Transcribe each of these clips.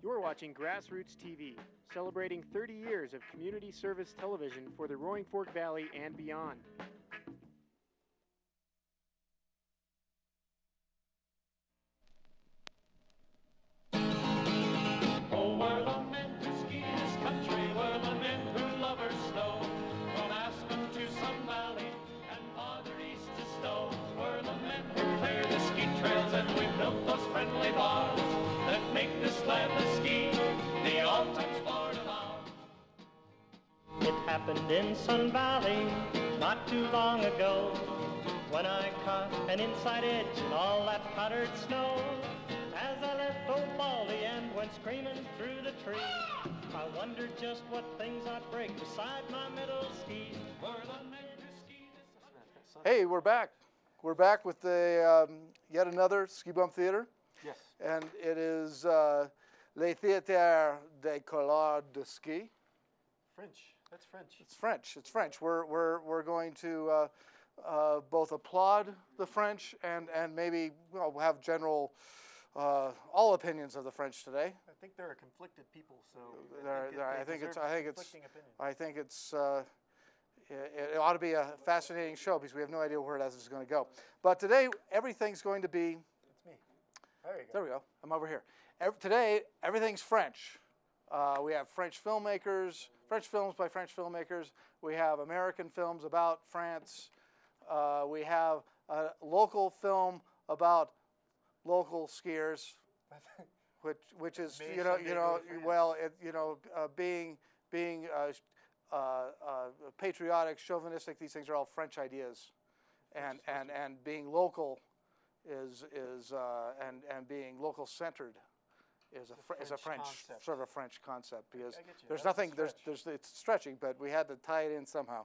You're watching GrassRoots TV, celebrating 30 years of community service television for the Roaring Fork Valley and beyond. Oh, we're the men who ski this country, we're the men who love our snow. From Aspen to Sun Valley and farther east to Stowe. We're the men who clear the ski trails and we built those friendly bars that make this land of ski the all-time sport of ours. It happened in Sun Valley not too long ago when I caught an inside edge in all that powdered snow. As I left old Baldy and went screaming through the trees, I wondered just what things I'd break beside my metal skis. Hey, we're back. We're back with the yet another ski bump theater. Yes. And it is Le Theatre de Clohard de Ski. French. That's French. It's French. It's French. We're going to both applaud the French and maybe have general all opinions of the French today. I think they're a conflicted people, so I think it ought to be a fascinating show because we have no idea where it is going to go. But today everything's going to be. It's me. There you go. There we go. I'm over here. Today everything's French. We have French filmmakers, French films by French filmmakers. We have American films about France. We have a local film about local skiers, which is being patriotic, chauvinistic. These things are all French ideas, and being local is and being local centered is a French concept. Sort of a French concept because I get you. there's That's nothing a stretch. it's stretching, but we had to tie it in somehow.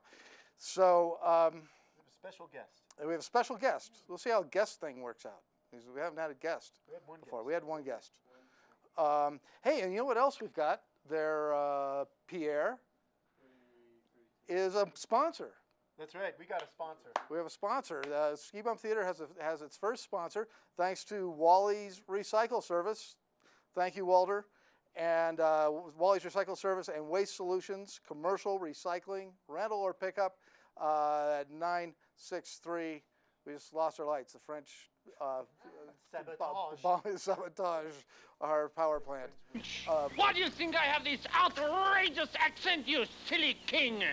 So We have a special guest. we have a special guest. We'll see how the guest thing works out. Because we haven't had a guest We had one before. guest. We had one guest. Hey, and you know what else we've got? Their Peeair is a sponsor. That's right. We got a sponsor. We have a sponsor. Ski Bump Theater has its first sponsor, thanks to Wally's Recycle Service. Thank you, Walter. And Wally's Recycle Service and Waste Solutions, commercial recycling, rental or pickup at 963. We just lost our lights. The French sabotage our power plant. Why do you think I have this outrageous accent, you silly king?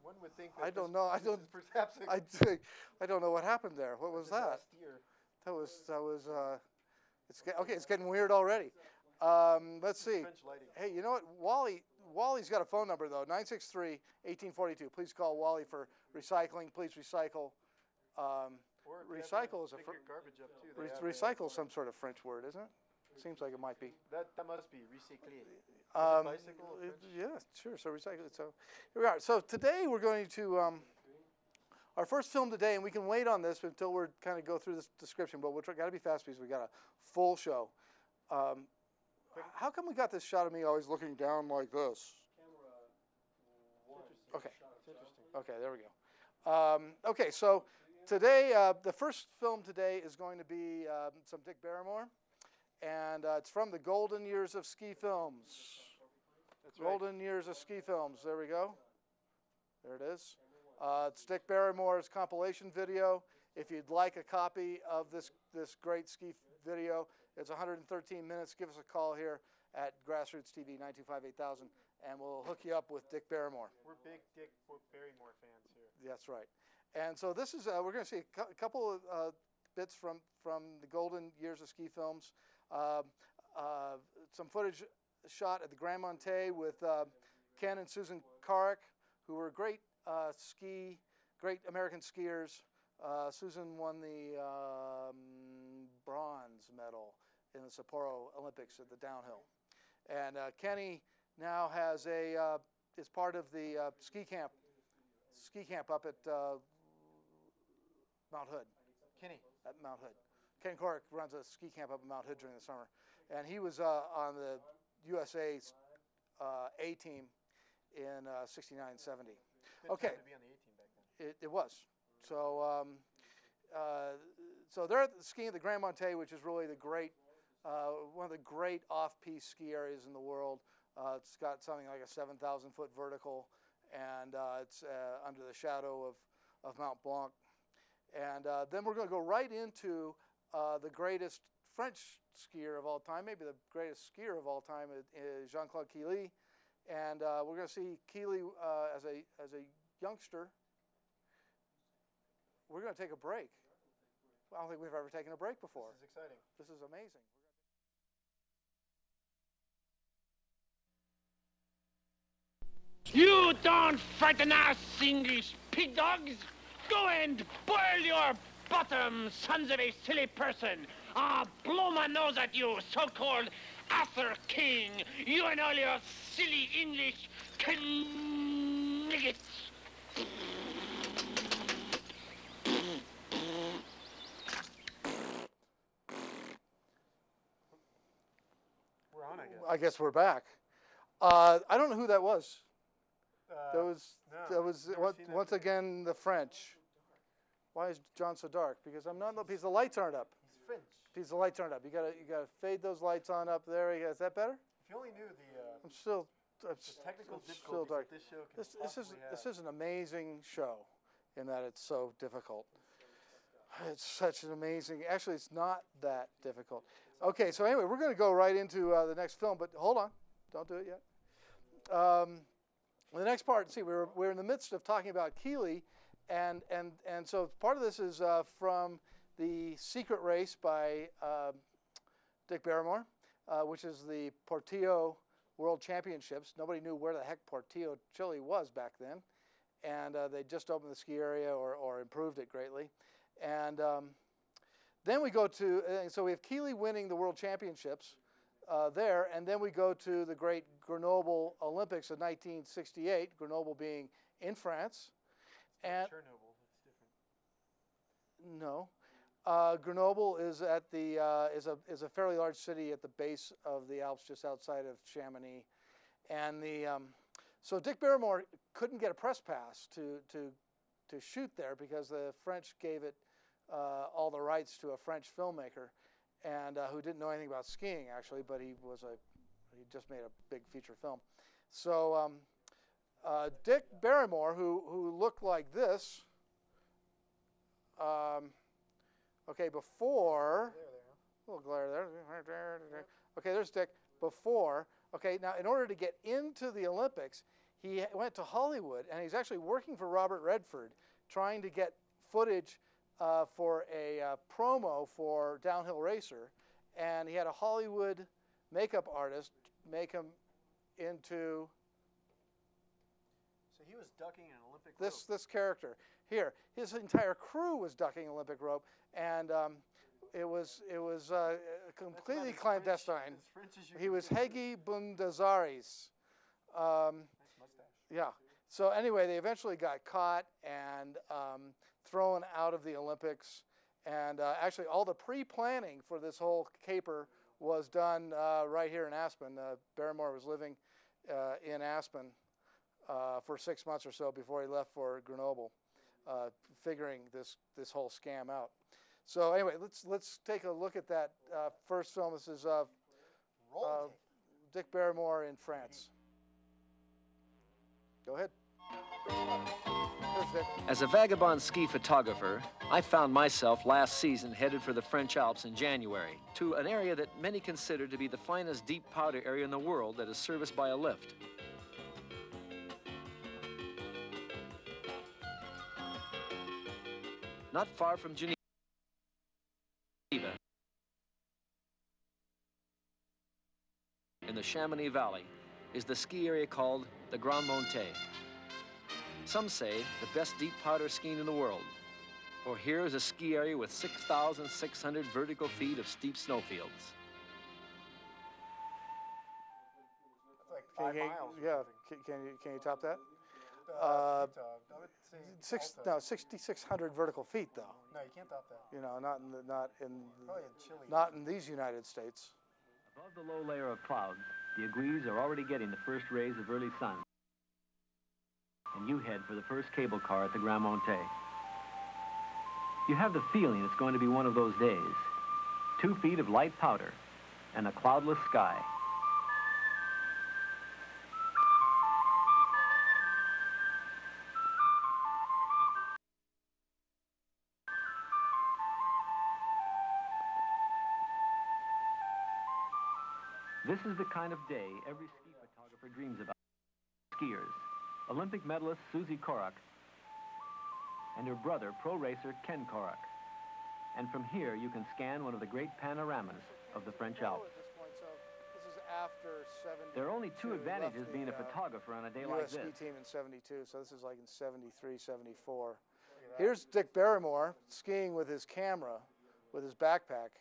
One would think that I don't know. I don't. Perhaps I don't know what happened there. What was that? last year. That was. It's getting weird already. Let's see. French lighting. Hey, you know what? Wally's got a phone number though. 963-1842. Please call Wally for recycling. Please recycle. Or if you Recycle have is a to pick your garbage up too. They have recycle is some sort of French word, isn't it? Seems like it might be. That must be recycler. Bicycle. French? Yeah, sure. So recycle. So here we are. So today we're going to our first film today, and we can wait on this until we're kind of go through this description. But we'll got to be fast because we got a full show. How come we got this shot of me always looking down like this? Okay. It's interesting. Okay, there we go. Okay, so today, the first film today is going to be some Dick Barrymore, and it's from the Golden Years of Ski Films. That's right. Golden Years of Ski Films. There we go. There it is. It's Dick Barrymore's compilation video. If you'd like a copy of this great ski video, it's 113 minutes. Give us a call here at GrassRoots TV 925-8000, and we'll hook you up with Dick Barrymore. We're big Dick Barrymore fans here. That's right. And so this is we're going to see a couple of bits from the Golden Years of Ski Films. Some footage shot at the Grand Montée with Ken and Susan Carrick, who were great American skiers. Susan won the bronze medal in the Sapporo Olympics at the downhill, and Kenny now has is part of the ski camp up at Mount Hood. Kenny. At Mount Hood. Ken Cork runs a ski camp up at Mount Hood during the summer, and he was on the USA A team in 69-70. Okay. To be on the A team back then. It was. So so they're skiing at the Grand Montée, which is really the great one of the great off-piste ski areas in the world. It's got something like a 7,000-foot vertical, and it's under the shadow of Mount Blanc. And then we're going to go right into the greatest French skier of all time, maybe the greatest skier of all time, is Jean-Claude Killy. And we're going to see Killy as a youngster. We're going to take a break. I don't think we've ever taken a break before. This is exciting. This is amazing. You don't frighten us, English pig dogs. Go and boil your bottom, sons of a silly person. Ah, blow my nose at you, so-called Arthur King. You and all your silly English kniggets. We're on, I guess. I guess we're back. I don't know who that was. That was once again the French. Why is John so dark? Because I'm not. Because the lights aren't up. He's French. Because the lights aren't up. You gotta fade those lights on up there. Is that better? If you only knew the I'm still. technical I'm still difficulties dark. that this show can This is an amazing show, in that it's so difficult. It's such an amazing. Actually, it's not that difficult. Okay, so anyway, we're going to go right into the next film. But hold on, don't do it yet. The next part. See, we're in the midst of talking about Killy, and so part of this is from the Secret Race by Dick Barrymore, which is the Portillo World Championships. Nobody knew where the heck Portillo, Chile was back then, and they just opened the ski area or improved it greatly. And then we go to, so we have Killy winning the World Championships there, and then we go to the great Grenoble Olympics of 1968, Grenoble being in France. And Chernobyl. It's different. no, Grenoble is at the is a fairly large city at the base of the Alps, just outside of Chamonix, and so Dick Barrymore couldn't get a press pass to shoot there because the French gave it all the rights to a French filmmaker, and who didn't know anything about skiing actually, but he just made a big feature film. So Dick Barrymore, who looked like this. Okay, before, a little glare there. Okay, there's Dick before. Okay, now in order to get into the Olympics, he went to Hollywood, and he's actually working for Robert Redford, trying to get footage for a promo for Downhill Racer, and he had a Hollywood makeup artist make him into So he was ducking an Olympic rope. this character here. His entire crew was ducking Olympic rope, and it was completely That's about clandestine. as French as you He can was get. Hegi Bundazaris. Nice mustache. Yeah. So anyway, they eventually got caught and thrown out of the Olympics. And actually, all the pre-planning for this whole caper was done right here in Aspen. Barrymore was living in Aspen for 6 months or so before he left for Grenoble, figuring this whole scam out. So anyway, let's take a look at that first film. This is Roll tape. Dick Barrymore in France. Go ahead. There's Dick. As a vagabond ski photographer, I found myself last season headed for the French Alps in January to an area that many consider to be the finest deep powder area in the world that is serviced by a lift. Not far from Geneva, in the Chamonix Valley, is the ski area called the Grand Montée. Some say the best deep powder skiing in the world. For here is a ski area with 6,600 vertical feet of steep snowfields. That's like 5 miles. or Yeah. something. Can you top that? I would say Alta. 6,600 vertical feet, though. No, you can't top that. You know, not in Probably in Chile. not in these United States. Above the low layer of clouds, the aiguilles are already getting the first rays of early sun. And you head for the first cable car at the Grand Montée. You have the feeling it's going to be one of those days. 2 feet of light powder, and a cloudless sky. This is the kind of day every ski photographer dreams about. Skiers, Olympic medalist Susie Korak, and her brother, pro racer Ken Korak. And from here, you can scan one of the great panoramas of the French Alps. At this point, so this is after 72. There are only two advantages being a photographer on a day like US this. ski team in 72, so this is like in 73, 74. Here's Dick Barrymore skiing with his camera, with his backpack.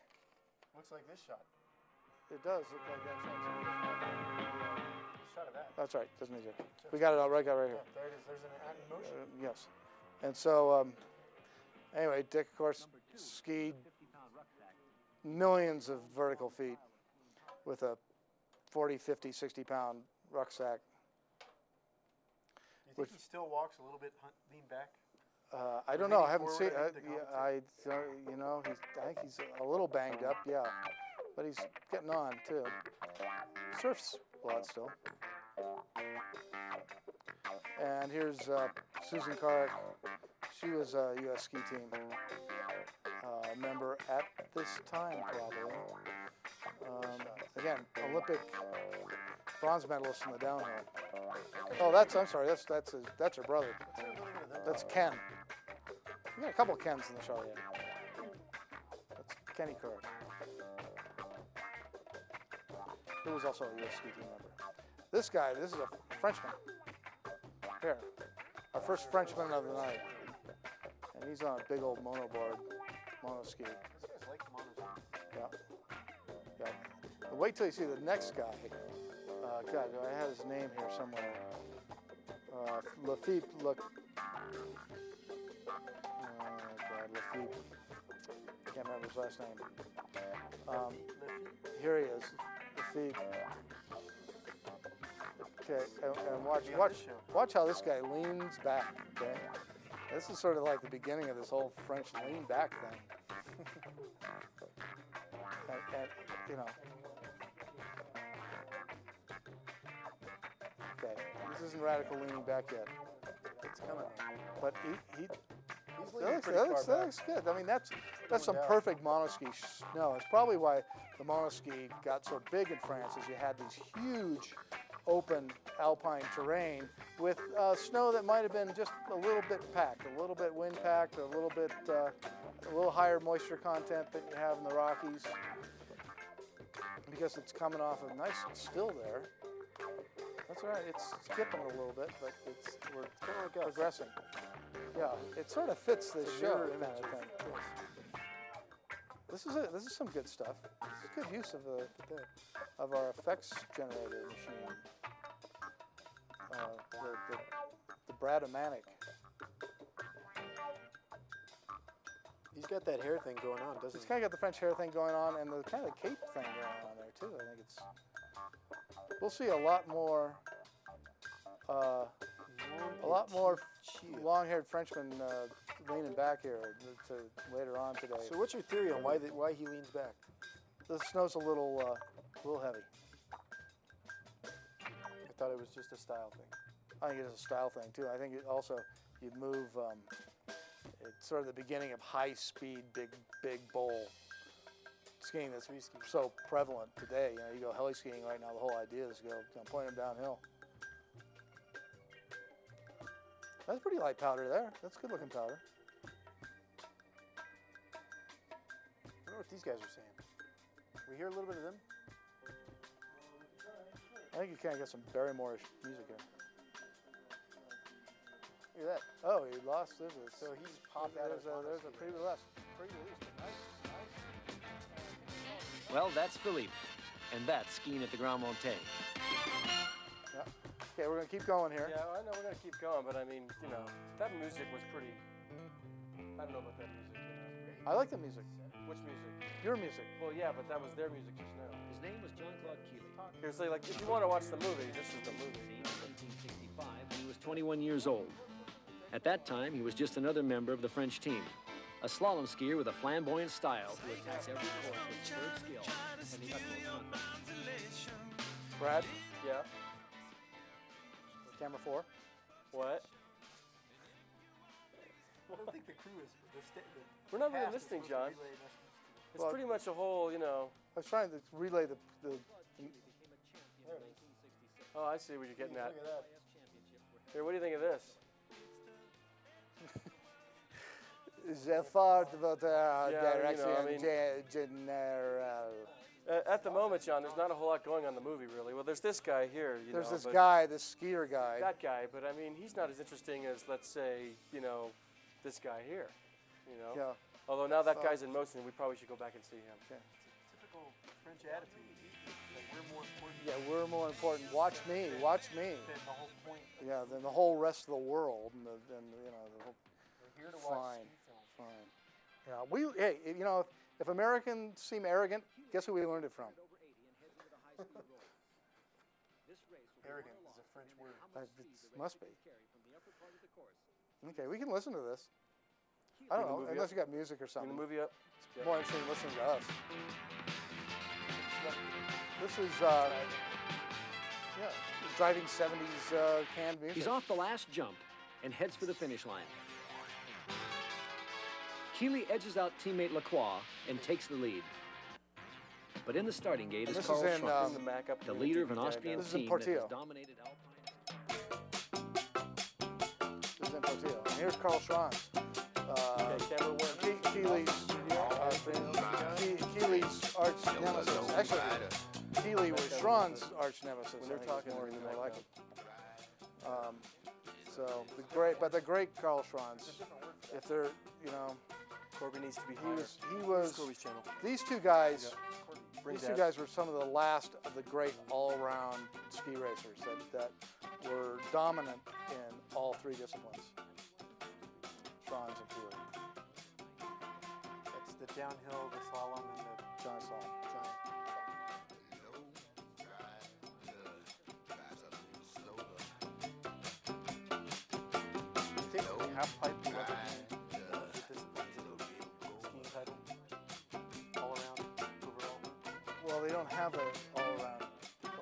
Looks like this shot. It does look like that shot. This shot of that. That's right, doesn't it? We got it all right, right here. Yeah, there it is. There's an act in motion. Yes. And so, anyway, Dick, of course, skied millions of vertical feet with a 40, 50, 60-pound rucksack. Do you think he still walks a little bit lean back? I don't know. I haven't seen. You know, I think he's a little banged up. Yeah, but he's getting on too. Surfs a lot still. And here's Susan Korak. She was a U.S. ski team member at this time, probably. Again, Olympic bronze medalist in the downhill. Oh, I'm sorry. That's her brother. That's Ken. We got a couple of Kens in the show here. That's Kenny Korak, who was also a U.S. ski team member. This guy, this is a Frenchman. Here, our first Frenchman of the night. And he's on a big old monoboard, monoski. These guys like monos. Yeah. Yeah. And wait till you see the next guy. God, I had his name here somewhere. Lafitte, look. Lafitte. I can't remember his last name. Here he is, Lafitte. Okay, and watch how this guy leans back. Okay, this is sort of like the beginning of this whole French lean back thing. and you know, okay, this isn't radical leaning back yet. It's coming. But he That looks good. I mean, that's some perfect monoski snow. It's probably why the monoski got so big in France, is you had these huge open alpine terrain with snow that might have been just a little bit packed, a little bit wind packed, a little higher moisture content than you have in the Rockies, because it's coming off a nice still there. That's all right. It's skipping a little bit, but we're kind of progressing. Yeah, it sort of fits this show kind of thing. This is some good stuff. This is good use of our effects generator machine. The Bradomatic. He's got that hair thing going on, doesn't he? He's kind of got the French hair thing going on, and the kind of cape thing going on there too. I think it's. We'll see a lot more long-haired Frenchmen leaning back here later on today. So what's your theory on why he leans back? The snow's a little heavy. I thought it was just a style thing. I think it is a style thing too. I think it also you move. It's sort of the beginning of high-speed, big bowl skiing that's so prevalent today. You know, you go heli skiing right now. The whole idea is to go point them downhill. That's pretty light powder there. That's good looking powder. I wonder what these guys are saying. We hear a little bit of them? I think you kind of get some Barrymore-ish music here. Look at that. Oh, he lost this. So he's popped out of There's a pre-release. Nice. Well, that's Philippe, and that's skiing at the Grand Montée. Yeah. Okay, we're going to keep going here. Yeah, I know we're going to keep going, but I mean, you know, that music was pretty, I don't know about that music, you know. I like the music. Which music? Your music. Well, yeah, but that was their music just now. His name was Jean-Claude Keeley. Seriously, like, if you want to watch the movie, this is the movie. In 1965, he was 21 years old. At that time, he was just another member of the French team. A slalom skier with a flamboyant style who attacks every course with superb skill and the utmost confidence. Brad, Yeah. camera 4. What? I don't think the crew is. We're not really listening, John. It's Well, pretty much a whole, you know. I was trying to relay the Oh, I see what you're getting at. Look at that. Here, what do you think of this? the thought about Yeah, you direction know, I mean- general. At the moment, John, there's not a whole lot going on in the movie, really. Well, there's this guy here, you There's know. this but guy, this skier guy. That guy, but I mean, he's not as interesting as, let's say, you know, this guy here. You know. Yeah. Although now that guy's in motion, we probably should go back and see him. Typical French attitude. Like we're more important Yeah, we're more important. Watch me, watch me. than the whole point. Yeah, than the whole rest of the world, and you know, the whole. We're here to watch Fine, ski films. fine. Yeah, hey, you know, if Americans seem arrogant, guess who we learned it from? Arrogant is a French word. It must be. Okay, we can listen to this. I don't Bring the know, movie unless up. you got music or Bring something. the movie up. It's more interesting listening to us. This is, yeah, driving 70s canned music. He's off the last jump and heads for the finish line. Keeley edges out teammate Lacroix and takes the lead. But in the starting gate is This Carl is in, Schranz, Bring the Mac up. the leader of an Austrian This is in team that has Portillo. dominated Alpine. This is in Portillo. And here's Carl Schranz. Okay, camera 1. Keely's arch nemesis. Actually, Keely was Schranz's arch nemesis. When they're I think talking, it's more, bring the more mic like it. So the great Carl Schranz. If they're, you know, Corby needs to be he higher. was. Corby's channel. These two guys. Bring These that. two guys were some of the last of the great all-around ski racers that were dominant in all three disciplines. Schranz and Keely. That's the downhill, the slalom, and the Johnny Slalom. You think the half pipe will ever be skiing title? All around, overall? Well, they don't have it all-around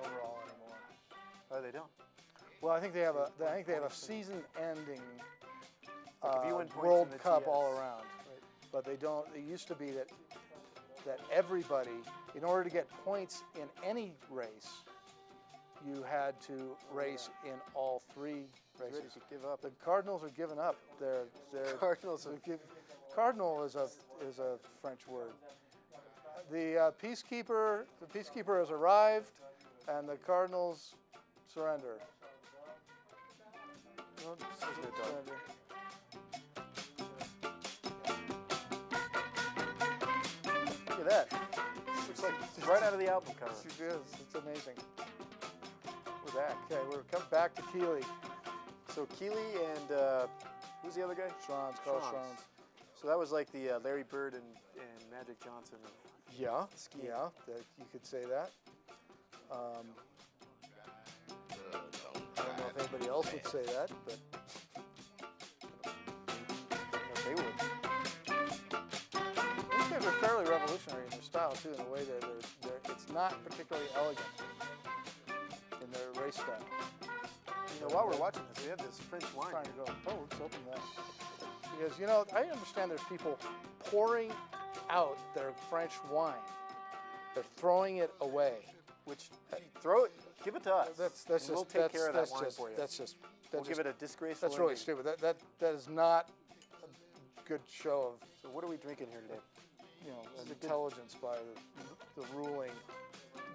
overall anymore. Oh, they don't. Well, I think they have a season-ending Like if you win points World in the Cup TS. all around, but they don't. It used to be that everybody, in order to get points in any race, you had to race in all three Ready races. to give up. The Cardinals are giving up. They're Cardinals are Cardinal is a French word. The peacekeeper has arrived, and the Cardinals surrender. Surrender. Look at that. Looks like it's right out of the album cover. It is. It's amazing. We're back. Okay, we're coming back to Keely. So Keely and who's the other guy? Schranz, Carl Schranz. Schranz. So that was like the Larry Bird and Magic Johnson. Yeah, Skiing. yeah, you could say that. I don't know if anybody else would say that, but They would. these guys are fairly revolutionary in their style too, in the way that it's not particularly elegant in their race style. You know, while we're watching this, we have this French wine. Trying to go. Oh, let's open that. Because you know, I understand there's people pouring out their French wine. They're throwing it away. Which throw it, give it to us. That's and just we'll take care of that that's wine just for you. that's just We'll that's give just, it a disgraceful. that's really ending. stupid. That is not a good show of So what are we drinking here today? intelligence by the ruling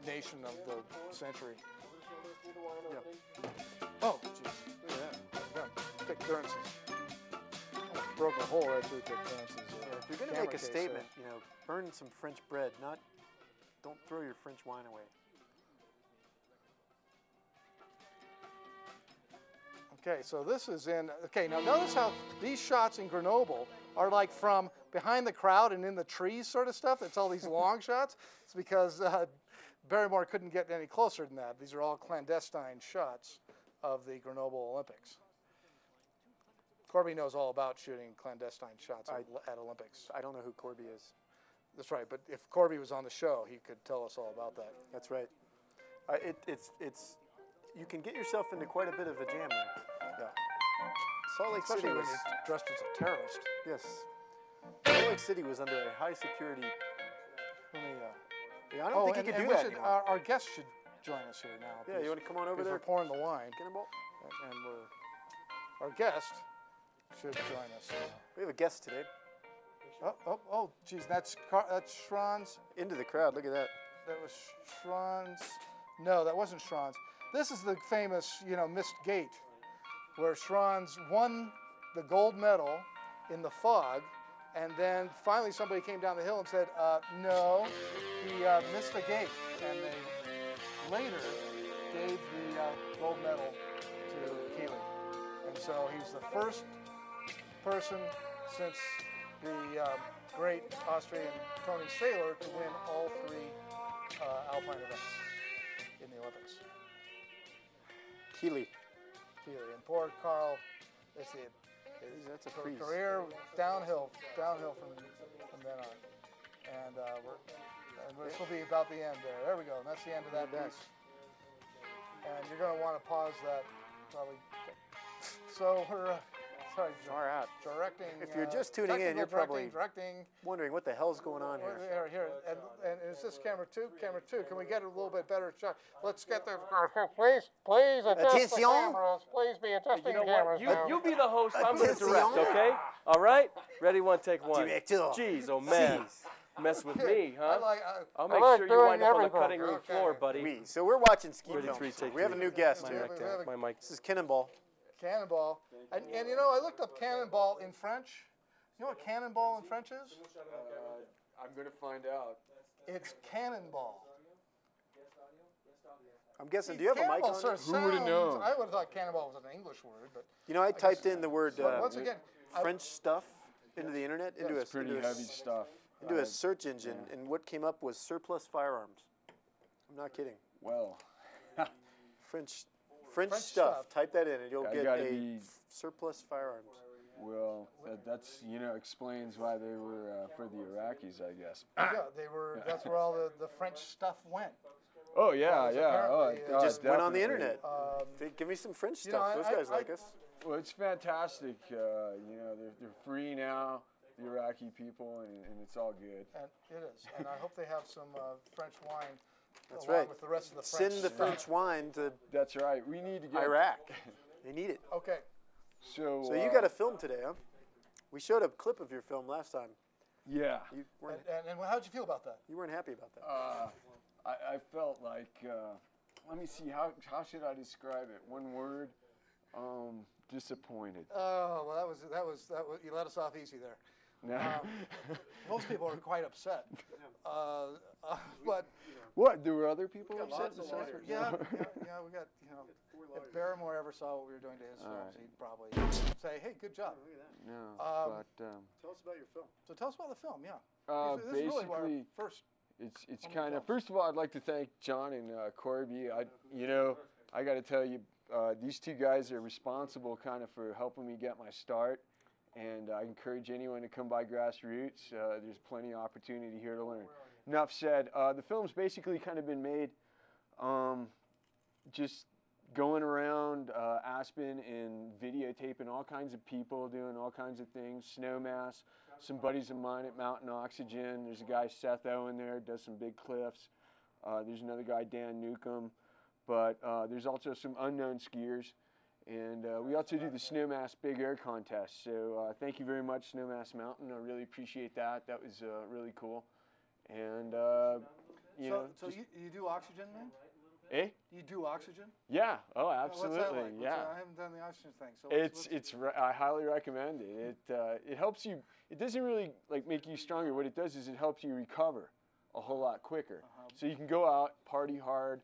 nation of the century. Oh, jeez, look at that. Yeah, Dick Currency. Broke a hole right through Dick Currency's. Yeah, if you're going to camera make a case statement, you know, burn some French bread. Don't throw your French wine away. Okay, so this is in. Okay, now notice how these shots in Grenoble are like from behind the crowd and in the trees, sort of stuff. It's all these long shots. It's because Barrymore couldn't get any closer than that. These are all clandestine shots of the Grenoble Olympics. Of Corby knows all about shooting clandestine shots at Olympics. I don't know who Corby is. That's right, but if Corby was on the show, he could tell us all about that. That's right. It's you can get yourself into quite a bit of a jam there. Yeah. Salt Lake Especially City when was you're dressed as a terrorist. yes. Salt Lake City was under a high security. Let me, yeah, I don't think you could do that anymore. Our guests should join us here now. Yeah, you want to come on over there? We're pouring the wine, Cannonball? and our guest should join us. We have a guest today. Oh, geez, that's Schron's. Into the crowd. Look at that. That was Schron's. No, that wasn't Schron's. This is the famous, missed gate, where Schron's won the gold medal in the fog, and then finally somebody came down the hill and said, no, he missed the gate, and they later gave the gold medal to Keeley. And so he's the first person since the great Austrian Tony Saylor to win all 3 alpine events in the Olympics. Keeley. And poor Carl, that's a career downhill from then on. And this will be about the end there. There we go. And that's the end of that piece. And you're going to want to pause that probably. So we're Far out. directing. If you're just tuning in, you're probably directing. wondering what the hell's going on here. Here. And is this camera 2? Camera 2. Can we get a little bit better shot? Let's get the. Please adjust the cameras. Please be adjusting the cameras. You be the host. I'm going to direct, okay? All right? Ready, one, take one. Director. Jeez, oh man. Mess with me, huh? I'll make like sure you doing wind up on the everything. cutting room floor, buddy. So we're watching ski Ready, films. 3, take We have a 3. new guest My here. mic down. My mic. This is Cannonball. Cannonball. And I looked up cannonball in French. You know what cannonball in French is? I'm going to find out. It's cannonball. I'm guessing, do you have a mic Cannonball on? sort of Who would've sounds- known? I would have thought cannonball was an English word, but I typed in the word once again, French stuff into the internet, into It's pretty heavy stuff. into a search engine, and what came up was surplus firearms. I'm not kidding. Well, French French stuff. stuff. Type that in, and you'll I get gotta a be- surplus firearms. well, that's explains why they were for the Iraqis, I guess. yeah, they were. That's where all the French stuff went. Oh yeah, Well, it's yeah. apparently, Oh, Just went on the definitely. internet. Give me some French you know, stuff. Those guys I- like us. Well, it's fantastic. They're free now, the Iraqi people, and it's all good. And it is. And I hope they have some French wine That's along right. with the rest of the French Send the stuff. French wine to That's right. We need to get Iraq. They need it. Okay. So So you got a film today, huh? We showed a clip of your film last time. yeah. You weren't, And how'd you feel about that? you weren't happy about that. I felt like let me see how should I describe it? One word. Disappointed. Oh, well, that was you let us off easy there. No. Most people are quite upset. But What? There were other people upset? lots of water. Yeah, we got, if Barrymore ever saw what we were doing to his films, he'd probably say, hey, good job. No. Um, Tell us about your film. So tell us about the film, yeah. This is basically, really our first. it's on the kind of. film. First of all, I'd like to thank John and Corby. I got to tell you, these two guys are responsible kind of for helping me get my start. And I encourage anyone to come by GrassRoots. There's plenty of opportunity here to learn. Enough said. The film's basically kind of been made just going around Aspen and videotaping all kinds of people doing all kinds of things. Snowmass, some buddies of mine at Mountain Oxygen. There's a guy, Seth Owen, there, does some big cliffs. There's another guy, Dan Newcomb. But there's also some unknown skiers. And we also do the Snowmass Big Air Contest. So thank you very much, Snowmass Mountain. I really appreciate that. That was really cool. And, So you do oxygen, man? Eh? You do oxygen? Yeah. Oh, What's that absolutely. like? Yeah. I haven't done the oxygen thing. So I highly recommend it. It helps you. It doesn't really make you stronger. What it does is it helps you recover a whole lot quicker. So you can go out, party hard,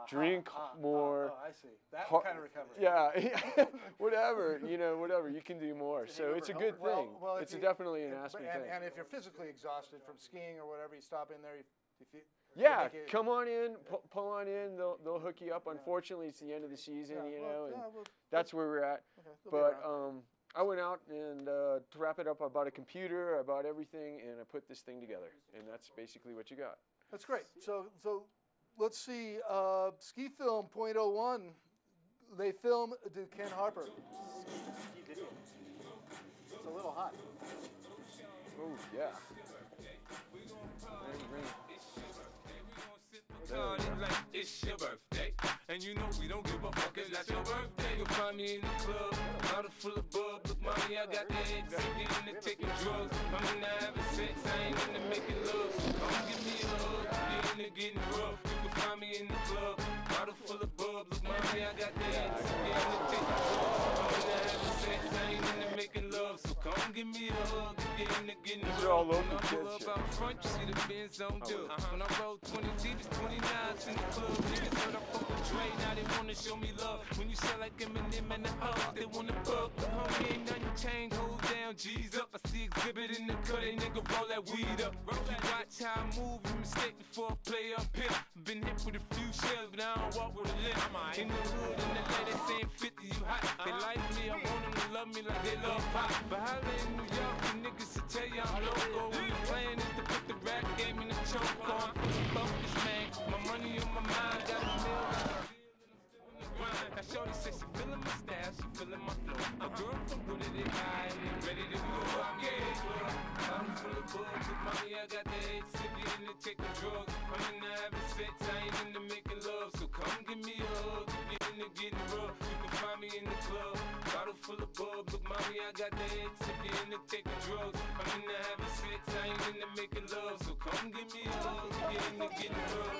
drink more. I see. That Par- kind of recovery. Yeah, whatever, whatever. You can do more. So it's a good thing. Well, it's definitely an Aspen thing. And if you're physically exhausted from skiing or whatever, you stop in there. Yeah, come on in, pull on in. They'll hook you up. Unfortunately, it's the end of the season, and that's where we're at. Okay, But I went out and to wrap it up, I bought a computer, I bought everything, and I put this thing together. And that's basically what you got. That's great. So let's see, Ski Film .01, they film to Ken Harper. Ski video. It's a little hot. Oh, yeah. Like it's your birthday, and you know we don't give a fuck, it's not your birthday. You'll find me in the club, bottle full of bub. Look, mommy, I got the head sick, into taking drugs. I'm into having sex, I ain't into making love. So come give me a hug, get into getting rough. You can find me in the club, bottle full of bub. Look, mommy, I got the head sick, into taking drugs. I'm into having sex, I ain't into making love. So come give me a hug, get into getting rough. These are all local When I kids, pull up shit. out front, you see the Benz on dub. When I roll 20 deep, it's 29s in the club. Niggas heard I fuck with Dre, now they wanna show me love. When you sell like Eminem and the O's, they wanna fuck. Homie, ain't nothing changed, hold down, G's up. I see exhibit in the cut, they nigga roll that weed up. If you watch how I move, you mistake before I play up here. Been hit with a few shells, but I don't walk with a limp. In the hood, in the LA, they saying 50, you hot. They like me, I want them to love me like they love pop. But holla in New York, the niggas will tell you I'm loco. When the plan is to put the rap game in the choke on. Focus, man, my money on my mind, got a million. Now shorty says she feeling my style, she feeling my flow. A girl from Wooded and high, and ready to go. I'm getting bottle full of bugs, with mommy I got the head sippy into taking drugs. I'm into having sex, I ain't into making love. So come give me a hug, get into getting rough. You can find me in the club, bottle full of bub. Look, mommy I got the head sippy into taking drugs. I'm into having sex, I ain't into making love. So come give me a hug, get into getting rough.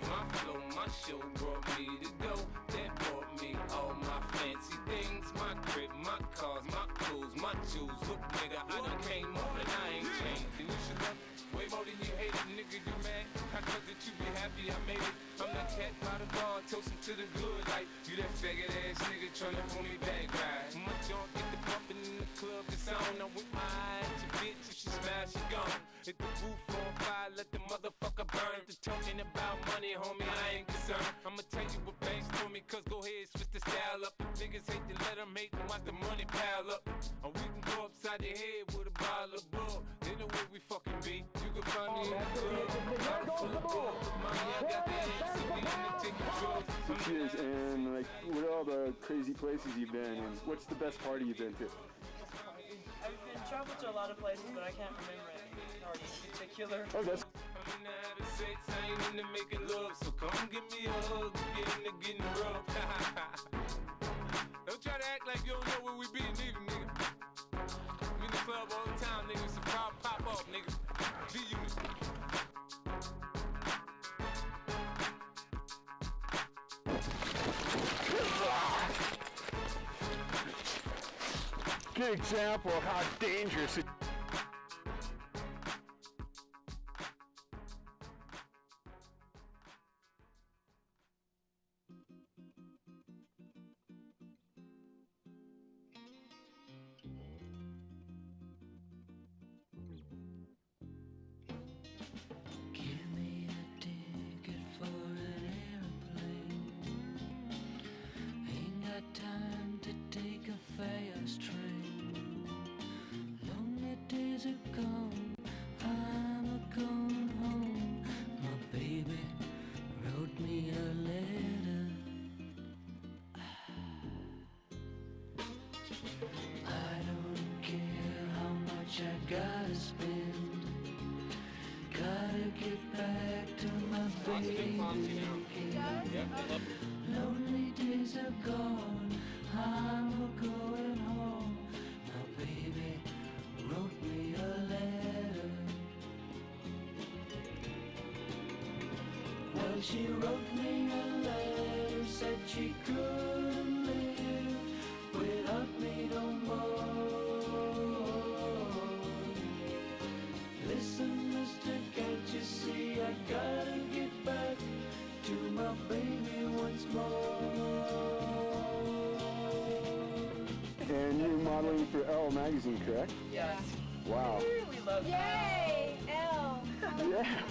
My flow, my show brought me to go. That brought me all my fancy things. My crib, my cars, my clothes, my jewels. Look, nigga, I done came up and I ain't changed. And you should love way more than you hate it, nigga, you mad. I thought that you be happy I made it. I'm that cat by the bar, toasting to the good life. You that faggot ass nigga tryna pull me back, right? My junk get the bumpin' in the club, it's on. I'm with my eye at your bitch, if she smash, she gone. Hit the roof on fire, let the motherfucker burn. If they're talking about money, homie, I ain't concerned. I'ma tell you what banks told me, cause go ahead, switch the style up. If niggas hate to let them hate, then watch the money pile up. Or we can go upside the head with a bottle of bull. They know where we fucking be. You can find me in the club, bottle full of bull. Money, I got the head, so we in the taking drugs. 6 years, and like, what are all the crazy places you've been, and what's the best party you've been to? I've been traveled to a lot of places, but I can't remember any parties in particular. Oh, that's I'm into having sex, I ain't into making love. So come give me a hug, get into getting rough. Don't try to act like you don't know where we be, neither, nigga. I'm in the club all the time, nigga. So pop off, nigga. G-Unit. good example of how dangerous it is. Gotta spend, gotta get back to my baby again. Lonely days are gone, I'm a-going home. My baby wrote me a letter. Well, she wrote me a letter, said she couldn't live without me no more. Listen, mister, can't you see I gotta get back to my baby once more. And you're modeling for Elle magazine, correct? Yes. Wow. We love that. Yay, Elle. Yeah.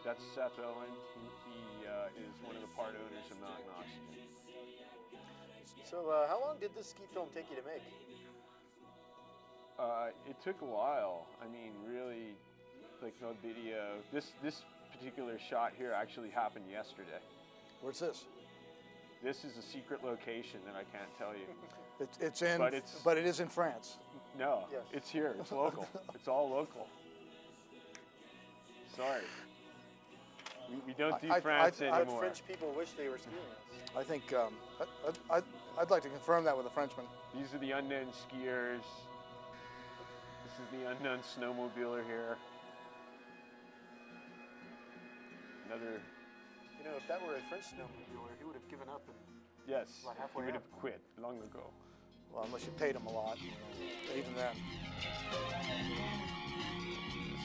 That's Seth Owen. He is one of the part owners of Mountain Oxygen. So how long did this ski film take you to make? It took a while. I mean, really, like the video. This particular shot here actually happened yesterday. Where's this? This is a secret location that I can't tell you. It's in, but it is in France. No, Yes. it's here. It's local. It's all local. Sorry. We don't do France anymore. French people wish they were skiing. I think I'd like to confirm that with a Frenchman. These are the unknown skiers. This is the unknown snowmobiler here. Another. You know, if that were a French snowmobiler, he would have given up. Yes, About he halfway would up. have quit long ago. Well, unless you paid him a lot, even then.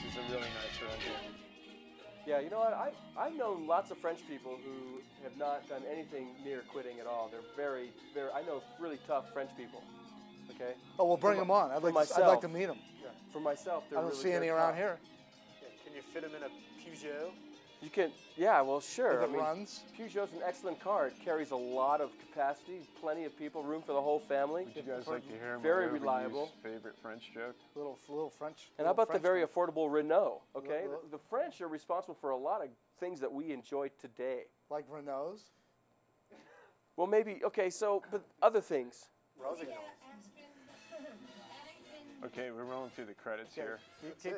This is a really nice run here. Yeah, you know what? I've known lots of French people who have not done anything near quitting at all. They're very, I know really tough French people. Okay. Oh, well, bring them on. I'd like to meet them. Yeah. For myself, they're I don't really see any very around tough. here. Yeah, can you fit him in a Peugeot? You can, yeah, well, sure. If it runs. Peugeot's an excellent car. It carries a lot of capacity, plenty of people, room for the whole family. Would you guys like to hear Very my overused reliable. favorite French joke? Little French. And how about the French very affordable Renault? Okay, Little- the French are responsible for a lot of things that we enjoy today. Like Renaults? Well, maybe, okay, so, but other things. Rossignol. Okay, we're rolling through the credits here.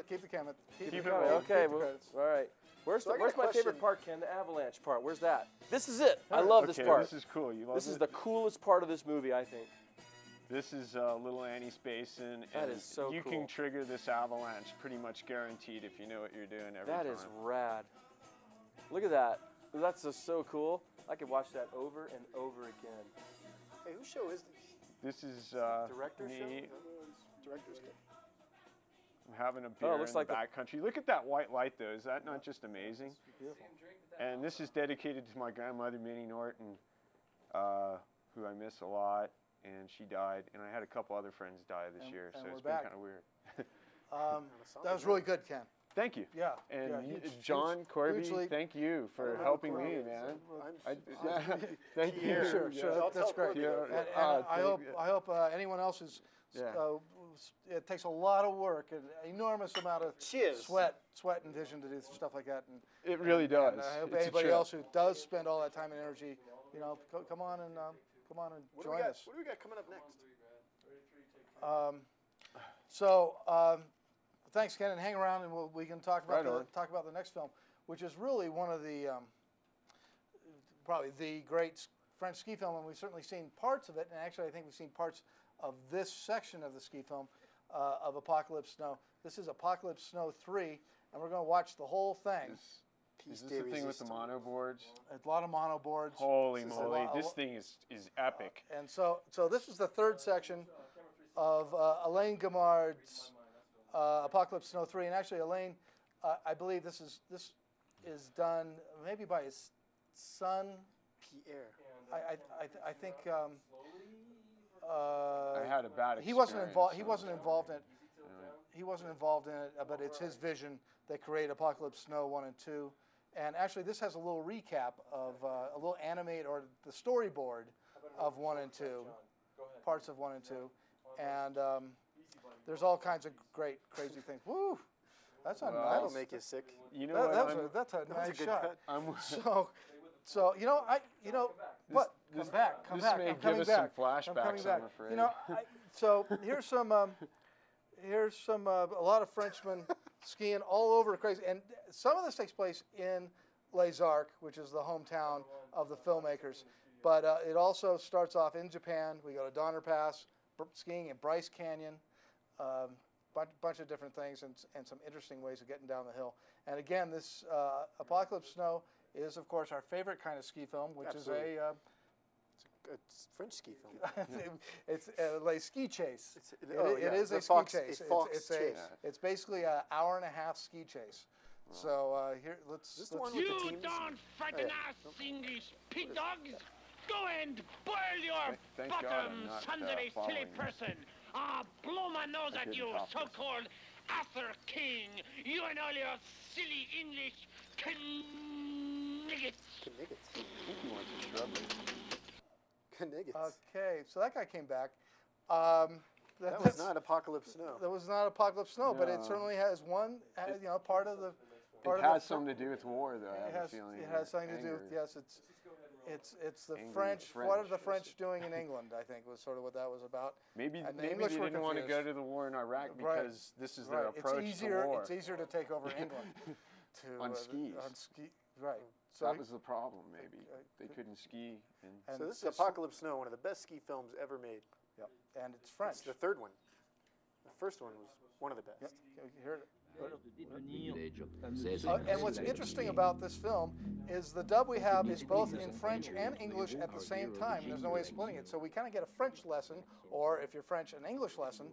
Keep the camera. Keep it the going. credits. Okay, Keep the well, credits. all right. Where's, So I got where's a my favorite question. part, Ken? The avalanche part. Where's that? This is it. I love this part. This is cool. You love This is it? the coolest part of this movie, I think. This is Little Annie's Basin. That and is so you cool. can trigger this avalanche pretty much guaranteed if you know what you're doing every That time. is rad. Look at that. That's just so cool. I could watch that over and over again. Hey, whose show is this? This is Director's show? me. Is that what it is? Director's show? I'm having a beer looks in like the the- backcountry. Look at that white light, though. Is that not just amazing? Beautiful. And this is dedicated to my grandmother, Minnie Norton, who I miss a lot. And she died. And I had a couple other friends die this year, so and it's we're been back. kind of weird. That was really good, Ken. Thank you. Yeah. And yeah, you- huge- John huge- Corby, hugely- thank you for don't know helping who me, Corby is. man. Thank you. Peeair. Sure, Yeah. that's Tell great. Corby Yeah. about And, that. and thank you. I hope anyone else who's, it takes a lot of work, an enormous amount of Cheers. sweat and vision to do stuff like that. And It really does. And I hope It's a anybody trip. else who does spend all that time and energy, come on and What do join we got? us. What do we got coming up next? Thanks, Ken, and hang around, and we can talk about Right on. the next film, which is really one of the probably the great French ski film, and we've certainly seen parts of it. And actually, I think we've seen parts of this section of the ski film of Apocalypse Snow. This is Apocalypse Snow 3, and we're going to watch the whole thing. Is this the thing with the monoboards? A lot of monoboards. Holy This is a moly, lot- this thing is epic. And so this is the third section of Alain Gamard's Apocalypse Snow 3. And actually, Alain, I believe this is done maybe by his son. Peeair. I think. I had a bad experience. He wasn't involved. He so- wasn't involved in it. He wasn't involved in it, but it's his vision that created Apocalypse Snow 1 and 2. And actually, this has a little recap of a little animate or the storyboard of 1 and 2, parts of 1 and 2, and there's all kinds of great, crazy things. Woo! That's a nice. That'll make you sick. You know what? That's a nice good shot. cut. So what? This- Come back. Come this back. may I'm give coming us some back. I'm flashbacks, coming back. I'm afraid. You know, so here's some a lot of Frenchmen skiing all over crazy, and some of this takes place in Les Arcs, which is the hometown of the filmmakers. But it also starts off in Japan. We go to Donner Pass, skiing in Bryce Canyon, bunch of different things, and some interesting ways of getting down the hill. And again, this Apocalypse Snow is, of course, our favorite kind of ski film, which Absolutely. is It's French ski film. it's a ski chase. Yeah, It is the a fox- ski chase. a fox chase. It's basically an hour-and-a-half ski chase. So here, let's. Is this the one with the You teams? don't frighten us, English pig dogs. Go and boil your Thank God I'm bottom, not, sons of a silly following this. person. Blow my nose I at couldn't you, top this. so-called Arthur King. You and all your silly English Kniggets. Kniggets. I think he wants a shrubbery. Kniggets. Okay, so that guy came back. That was not Apocalypse Snow. That was not Apocalypse Snow, but it No. certainly has one, you know, part of the. It has something to do with war, though. I have a feeling. It has something to do with, Anger. yes, it's the Angry French. French. What are the French doing in England? I think was sort of what that was about. Maybe And the maybe English they were didn't want to go confused. to the war in Iraq Right. because this is their Right. approach It's easier. to war. It's easier to take over England. On skis. On ski. Right. So that was the problem. Maybe they couldn't ski. And So this is Apocalypse Snow, one of the best ski films ever made. Yep. And it's French. It's the third one. The first one was one of the best. Yep. Here it- and what's interesting about this film is the dub we have is both in French and English at the same time. There's no way of splitting it. So we kind of get a French lesson, or if you're French, an English lesson,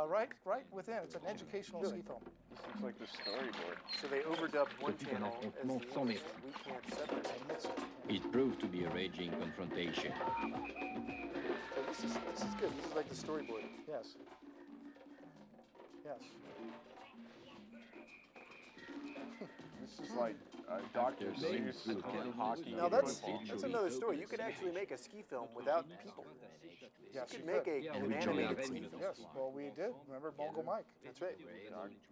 right within. It's an educational ski film. this looks like the storyboard. So they overdubbed one channel as the English, and we can't separate. It proved to be a raging confrontation. So this is good. This is like the storyboard. Yes. Yes. This is like Dr. Seuss on hockey. Now that's football. another story. You could actually make a ski film without people. Yes, You you could make could. an animated ski film. Yes. Well, we did. Remember Mogul Mike? That's right.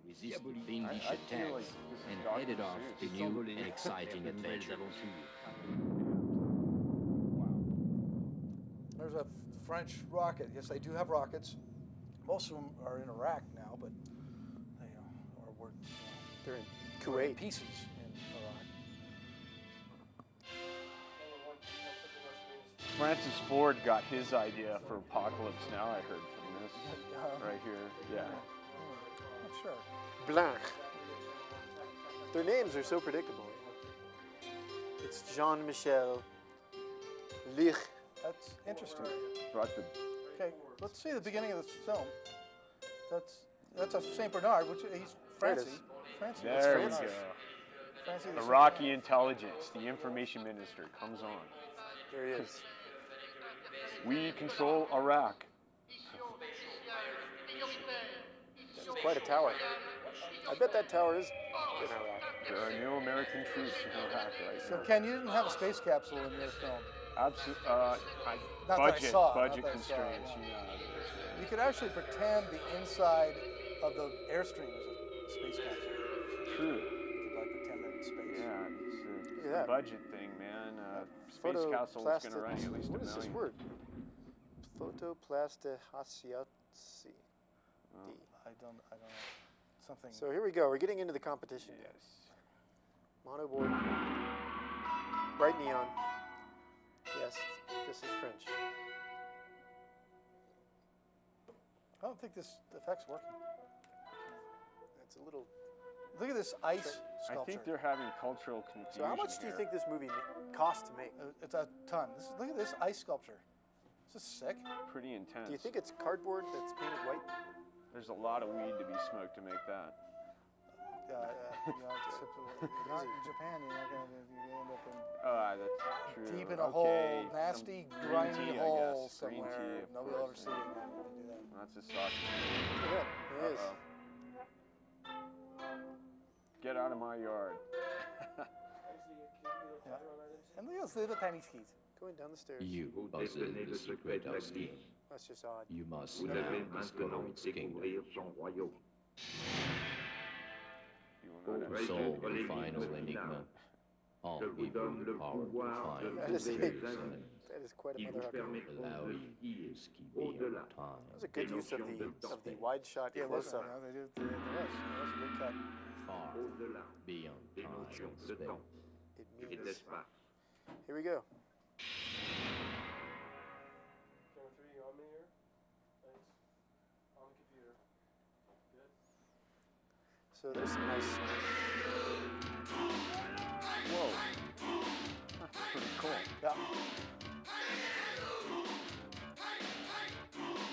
Resist the fiendish attacks and headed off to new and exciting adventures. There's a French rocket. Yes, they do have rockets. Most of them are in Iraq now, but they were They're in were in Kuwait. pieces in Iraq. Francis Ford got his idea for Apocalypse Now. I heard from this right here. Yeah. Not sure. Blanc. Their names are so predictable. It's Jean-Michel Lich. That's interesting. Brought the Okay, let's see the beginning of this film. That's a Saint Bernard, which he's Francie. Francie. that's there we Francie. go. Francie the The Saint Rocky intelligence, the information minister comes on. There he is. We control Iraq. That's quite a tower. I bet that tower is in Iraq. There are no American troops in Iraq right So now. Ken, you didn't have a space capsule in your film. Not that I budget saw, budget budget constraints. You could actually pretend the inside of the Airstream was a space capsule. True. You could like pretend they're in space. Yeah, it's a that. budget thing, man. Space capsule is going to run you at least What $1 is this million. word? Photoplasticiaci. I don't know. Something. So here we go. We're getting into the competition. Yes. Monoboard. Bright neon. Yes, this is French. I don't think this effect's working. That's a little. Look at this ice I sculpture. think they're having cultural confusion. So how much do you here. think this movie cost to make? It's a ton. Look at this ice sculpture. This is sick. Pretty intense. Do you think it's cardboard that's painted white? There's a lot of weed to be smoked to make that. Not in Japan. You're not gonna end up in That's true. deep in a Okay, hole, some nasty, green grimy tea, I hole guess. Green somewhere. tea, of Nobody will ever course, see it. yeah. When you do that. That's a sock. Look at that. It is. Get out of my yard. And look at those little tiny skis. Going down the stairs. You possess the secret of skiing. That's just odd. You must now discover its kingdom. To solve the final enigma, I'll give you the power to find That the is, secrets that is quite a motherfucker. allow you to ski beyond time. That was a good use of the wide shot Yeah, close up. they do. There was a good cut. Far beyond time and space. It means. Here we go. Camera 3, on me here. Thanks. On the computer. Good. So there's some nice. Whoa. That's pretty cool. Yeah.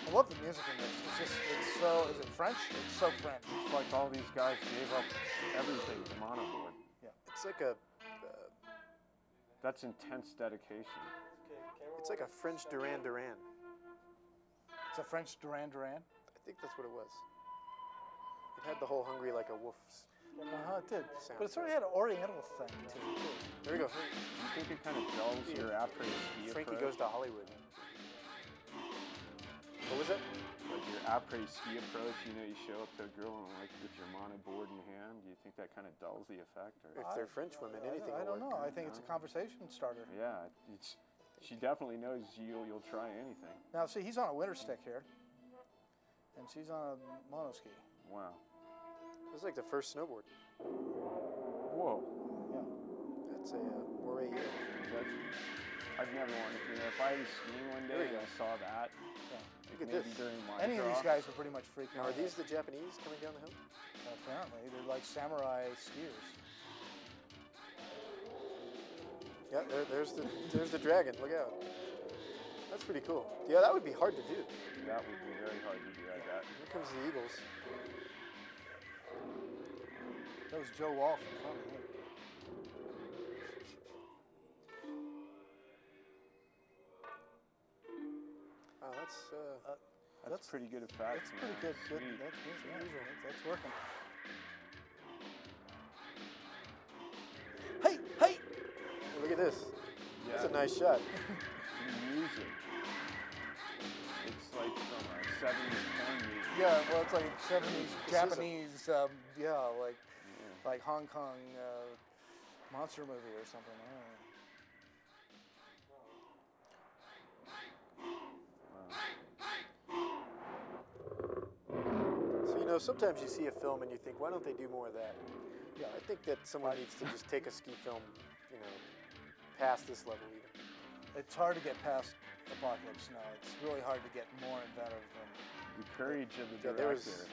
I love the music in this. It's so, is it French? It's so French. It's like all these guys gave up everything to monoboard. Yeah. It's like a. That's intense dedication. It's like a French Duran Duran. It's a French Duran Duran. I think that's what it was. It had the whole hungry like a wolf. It did. But it sort of had an Oriental thing too. There we go. You think it kind of dulls your après-ski Frankie approach? goes to Hollywood. What was it? Like your après-ski approach, you know, you show up to a girl and like with your monoboard in hand. Do you think that kind of dulls the effect? Or? If they're French women, anything I will don't work. know. I think it's a conversation starter. Yeah, she definitely knows you'll try anything. Now, see, he's on a winter stick here, and she's on a monoski. Wow. This is like the first snowboard. Whoa. Yeah. That's a moray. I've never wanted to. If I was skiing one day and I saw that, look at maybe this. during my Any of these drop. guys are pretty much freaking Now, out. are these the Japanese coming down the hill? Apparently, they're like samurai skiers. Yeah, there's the dragon. Look out. That's pretty cool. Yeah, that would be hard to do. That would be very hard to do like that. Here comes the Eagles. That was Joe Wall from Funny. Wow, that's pretty good effect. That's pretty good. Good. Sweet. That's good. Yeah, that's working. Hey, hey! Look at this. Yeah. That's a nice shot. The music. It's like from a 70s porn music. Yeah, well, it's like 70s Japanese, like Hong Kong monster movie or something. I don't know. So, you know, sometimes you see a film and you think, why don't they do more of that? Yeah, I think that someone needs to just take a ski film, you know, past this level even. It's hard to get past Apocalypse Now. It's really hard to get more inventive than... The courage of the Yeah, director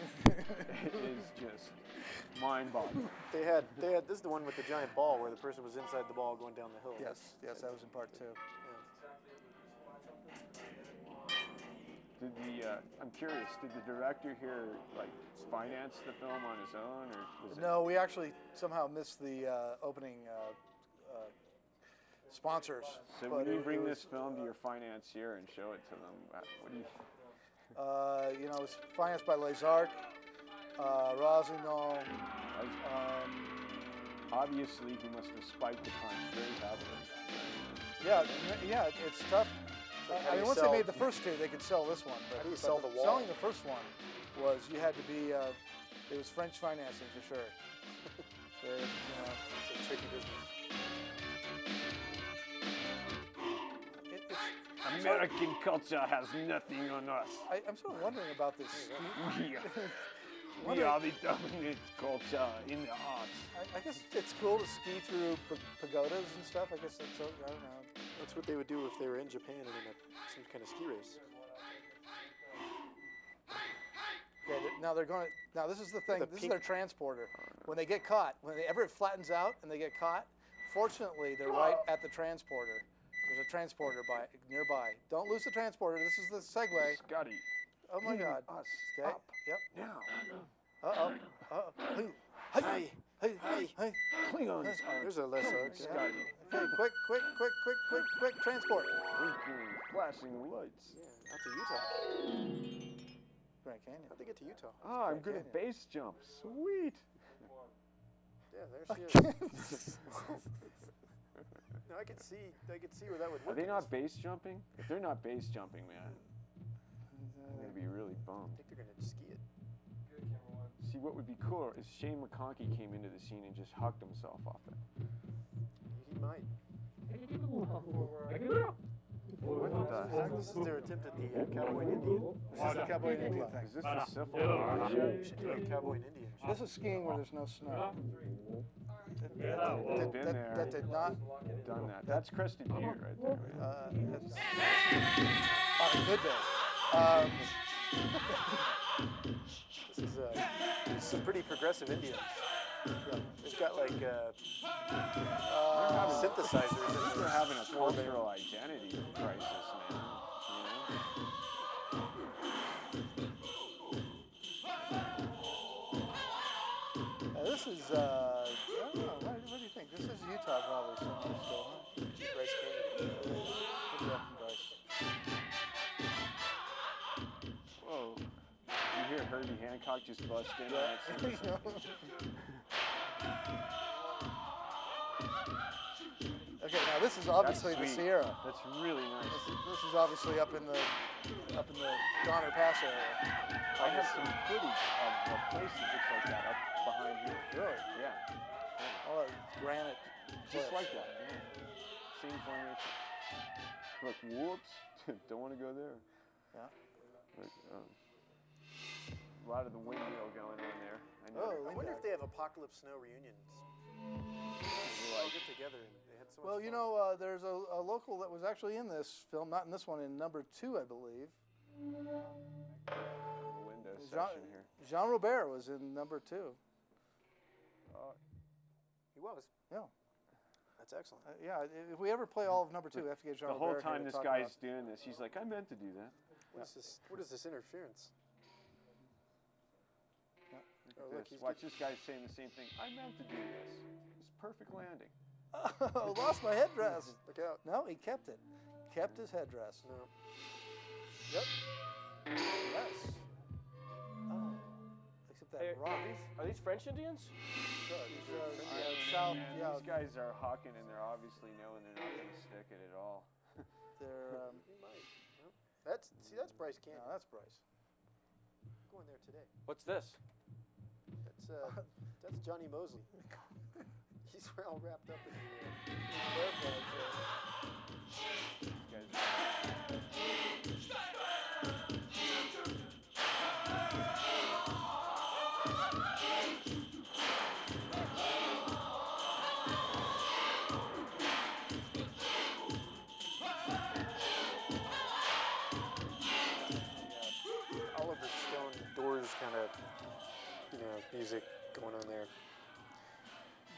is just mind-boggling. They had. This is the one with the giant ball where the person was inside the ball going down the hill. Yes, that was in part 2. Did I'm curious, did the director here like finance the film on his own, or was No, we actually somehow missed the opening sponsors. So when you bring this film to your financier and show it to them, what do you... You know, it was financed by Les Arcs, Rossignol. Obviously, he must have spiked the contract very heavily. Yeah, it's tough. I mean, once they made the first 2, they could sell this one. But, How do you sell the wall? Selling the first one was you had to be. It was French financing for sure. So, you know, it's a tricky business. American culture has nothing on us. I'm sort of wondering about this. We are the dominant culture in the arts. I guess it's cool to ski through pagodas and stuff. I guess that's, I don't know. That's what they would do if they were in Japan and in some kind of ski race. Okay, now they're going to. Now this is the thing. This is their transporter. When they get caught, whenever it flattens out and they get caught, fortunately they're right at the transporter. There's a transporter nearby. Don't lose the transporter. This is the segue. Scotty. Oh my God. Us Okay. up. Yep. Now. Hey. Hey. Klingons. There's a Les Arcs. Scotty. Okay, quick, transport. Blinking, flashing lights. Yeah, out to Utah. Grand Canyon. How'd they get to Utah? Oh, I'm good at base jump. Sweet. Yeah, there she is. No, I could see where that would work. Are they not base jumping? If they're not base jumping, man, I'm gonna be really bummed. I think they're gonna ski it. See, what would be cooler is Shane McConkey came into the scene and just hucked himself off it. He might. What the heck? This is their attempt at the Cowboy and Indian. This is the Cowboy and Indian thing. Is this the syphil? You should do a Cowboy and Indian. This is skiing where there's no snow. They've been there. That did not. Done that. That's crested deer right there, man. That's on a good day. This is some pretty progressive Indians. They've got like synthesizers. They're having a cultural identity crisis, man. This is, I don't know, what do you think? This is Utah probably somewhere still, huh? Bryce Canyon. Could be up in Bryce. Whoa. Did you hear Herbie Hancock just bust in on that? Okay, now this is obviously the sweet. Sierra. That's really nice. This is obviously up in the Donner Pass area. I have some footage of a place that looks like that up behind here. Really? Yeah. Oh, it's granite. Just cliffs. like that. Yeah. Same formation. Look, whoops. Don't want to go there. Yeah. Look, a lot of the windmill going on there. I know. I wonder if they have Apocalypse Snow reunions. All get together and they had so much Well, you know, there's a local that was actually in this film, not in this one, in number 2, I believe. Window section here. Jean Robert was in number 2. He was. Yeah. That's excellent. Yeah, if we ever play all of number 2, we have to get Jean The Robert whole here time to this talk guy's about. doing this, he's like, I meant to do that. What is this interference? Oh, look, watch this guy saying the same thing. I meant to do this. It's perfect landing. Oh, lost my headdress. Look out. No, he kept it. Kept his headdress. No. Yep. Yes. Oh. Except that rock. Are these French Indians? South, Man, yeah. these guys are hawking, and they're obviously knowing they're not going to stick it at all. They're. You might. No. That's Bryce Canyon. No, that's Bryce. Going there today. What's this? That's Johnny Mosley. He's all wrapped up in the Oliver Stone Doors kind of, music going on there.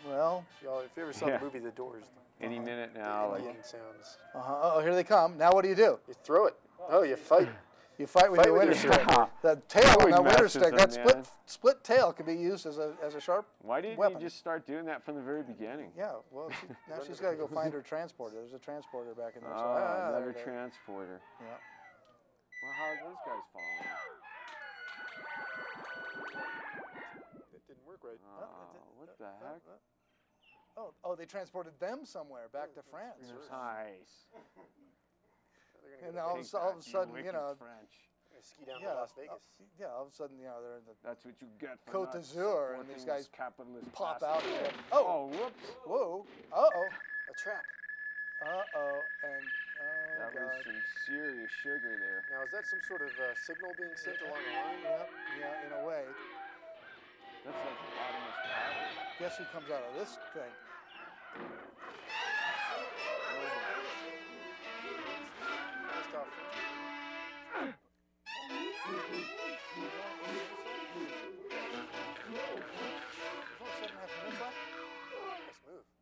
Well, Y'all, if you ever saw the movie The Doors, Any minute now, the like sounds. Oh, here they come. Now what do? You throw it. Oh, you fight. You fight with your winter stick. The tail on that winter stick, that split tail can be used as a sharp why didn't weapon. you just start doing that from the very beginning? Yeah, well, now she's got to go find her transporter. There's a transporter back in there. Oh, another transporter. Yeah. Well, how are those guys following? That didn't work right. What the heck? Oh, they transported them somewhere back to France. Nice. And all of a sudden, French. Ski down to Las Vegas. All of a sudden, they're in the That's what you get for Côte not d'Azur, and these supporting guys this capitalist pop bastard. out. And Oh, whoops. Whoa. Uh-oh. A trap. Uh-oh. And, That was some serious sugar there. Now, is that some sort of signal being sent along the line? Yep. Yeah, in a way. That's like bottomless powder. Guess who comes out of this thing?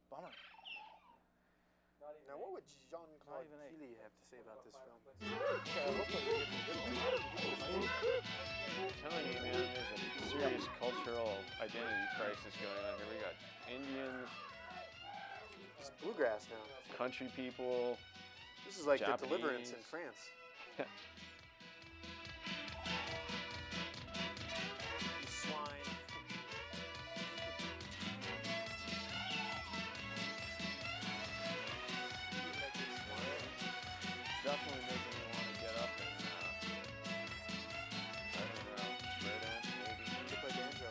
Bummer. Now, what would Jean-Claude Keely have to say about this film? I'm telling you, man, there's a serious cultural identity crisis going on here. We got Indians. It's bluegrass now. Country people. This is like Japanese. the Deliverance in France. Swine. Definitely making me want to get up and, I don't know, spread out maybe. Get by banjo.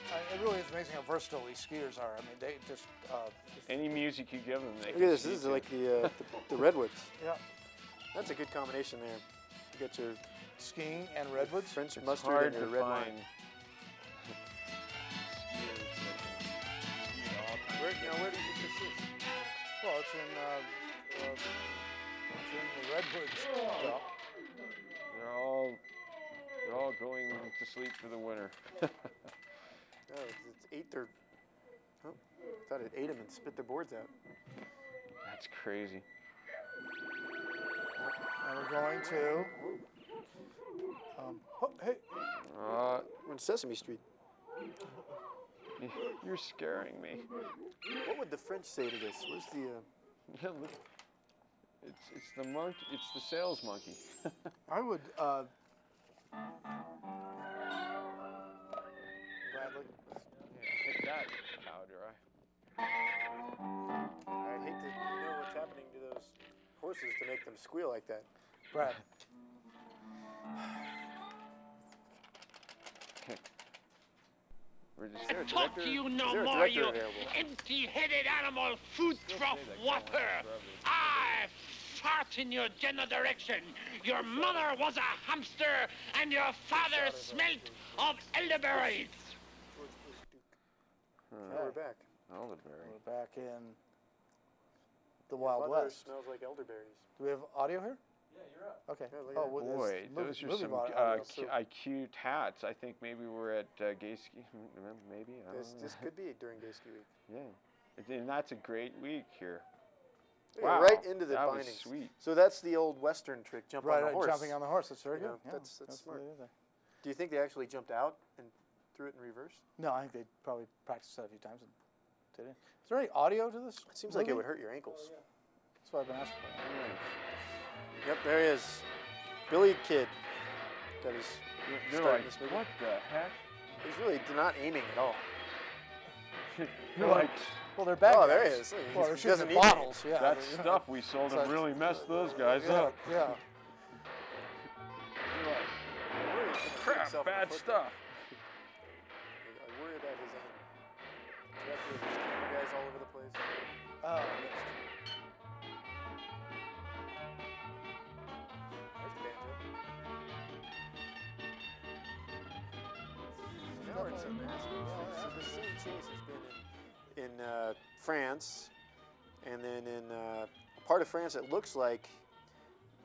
Yeah. It really is amazing how versatile these skiers are. I mean, they just... Any music you give them, they Look at this. This is like the redwoods. Yeah. That's a good combination there. You got your skiing and redwoods. French It's mustard hard and your to red find wine. Where did you think this is? Well, it's in the redwoods. Yeah. They're all going to sleep for the winter. Oh, it's ate their. Oh, I thought it ate them and spit their boards out. That's crazy. And we're going to. Hey. We're on Sesame Street. You're scaring me. What would the French say to this? Where's the? It's the monkey. It's the sales monkey. I would. Bradley. Yeah, pick that powder. I'd hate to know what's happening to those horses to make them squeal like that. Brad. I talk to you no more, you empty-headed animal, food trough whopper. I fart in your general direction. Your mother was a hamster, and your father smelt of elderberries. Now we're back. Elderberry. We're back in the Your Wild mother West. smells like elderberries. Do we have audio here? Yeah, you're up. Okay. Yeah, look at Oh, that. well, Boy, there's those are movie some audio, so- cute hats. I think maybe we're at gay ski. Maybe. I don't know. This could be during Gay Ski Week. Yeah. And that's a great week here. Look, Wow, right into the that was bindings. sweet. So that's the old Western trick, jump on the horse. Jumping on the horse. That's very You good. know, Yeah, that's smart. what they did there. Do you think they actually jumped out and threw it in reverse? No, I think they probably practiced that a few times and did it. Is there any audio to this? It seems like it movie? would hurt your ankles. That's what I've been asking for. Yep, there he is. Billy the Kid. Got his You're start like, in this movie. what the heck? He's really not aiming at all. You're like, Well, they're bad Oh, guys. there he is. Well, they're He shooting doesn't at need to bottles. Yeah. that they're- stuff we sold So- them really messed those guys Yeah, up. yeah. You're like, I worry he's gonna shoot crap, himself in the bad foot. stuff. I worry about his aim. Director, there's camera guys all over the place. Oh, yes. There's the banjo. Now we're in some Aspen. So the same chase has been in France, and then in a part of France that looks like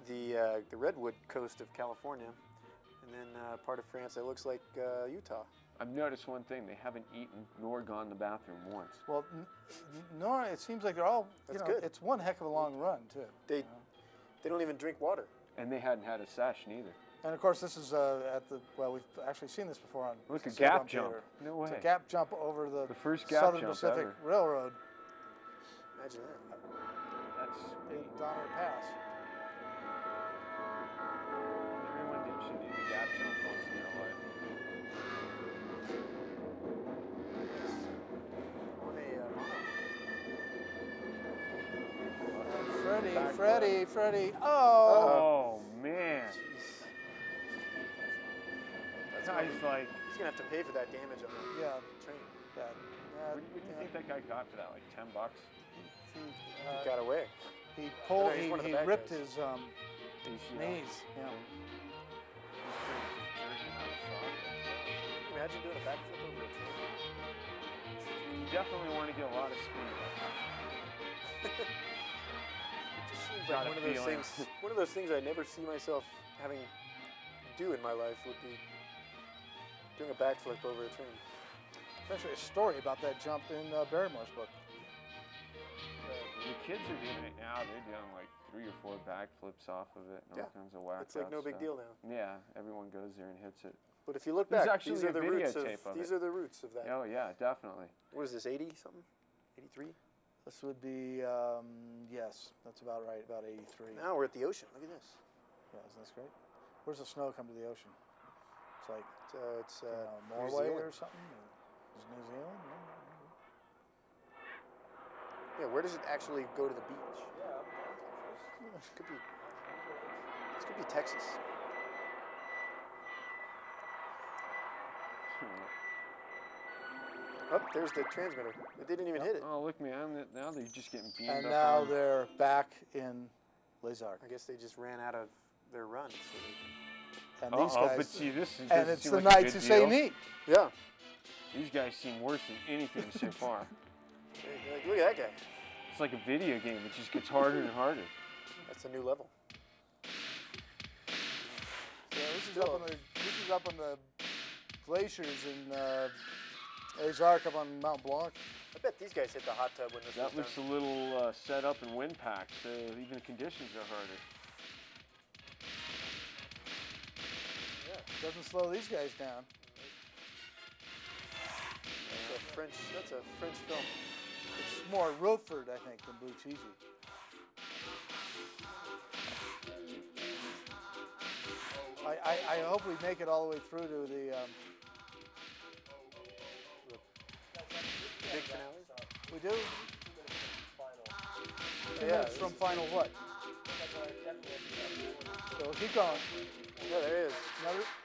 the redwood coast of California, and then part of France that looks like Utah. I've noticed one thing: they haven't eaten nor gone to the bathroom once. Well, Nora, it seems like they're all, That's know, good. it's one heck of a long run, too. They don't even drink water. And they hadn't had a sesh neither. And of course, this is at the, well, we've actually seen this before on Look, a Snow gap Bump jump. Theater. No way. It's a gap jump over the first gap Southern jump Pacific ever. Railroad That's in sweet. Donner Pass. Everyone should do the gap jump once in their life. Freddie. Oh! Oh, man. That's Guy's like, he's gonna have to pay for that damage on the Yeah. train. Bad. what do you think that guy got for that? Like $10? He got away. He pulled. No, he's one of the He bad ripped guys. his ACL. knees. Yeah. Can you imagine doing a backflip over a train? You definitely want to get a lot of speed. It just seems Got like a one of those feeling. things. One of those things I never see myself having do in my life would be doing a backflip over a train. There's actually a story about that jump in Barrymore's book. The kids are doing it now. They're doing like 3 or 4 backflips off of it and all kinds of whack. It's like no big deal now. Yeah, everyone goes there and hits it. But if you look There's back, actually these are a the roots of videotape of these it. are the roots of that. Oh yeah, definitely. What is this? 80 something? 83? This would be yes, that's about right, about 83. Now we're at the ocean. Look at this. Yeah, isn't this great? Where's the snow come to the ocean? It's like It's New Norway Zealand. or something. Is it New Zealand? Yeah, where does it actually go to the beach? This could be. This could be Texas. Oh, there's the transmitter. They didn't even hit it. Oh look, man! Now they're just getting beamed And up. now on. they're back in Les Arcs. I guess they just ran out of their run. So And these guys. But see, this is. And doesn't it's seem the like a Knights good who say deal. meet. Yeah. These guys seem worse than anything so far. Like, look at that guy. It's like a video game. It just gets harder and harder. That's a new level. Yeah, this is up on the glaciers in Les Arcs up on Mount Blanc. I bet these guys hit the hot tub when this That was looks done. a little set up and wind packed, so even the conditions are harder. Doesn't slow these guys down. That's a French film. It's more Roadford, I think, than Blue Cheesy. I hope we make it all the way through to the big finale. We do? 2 minutes from final. 2 minutes from final what? So keep going. Yeah, there is.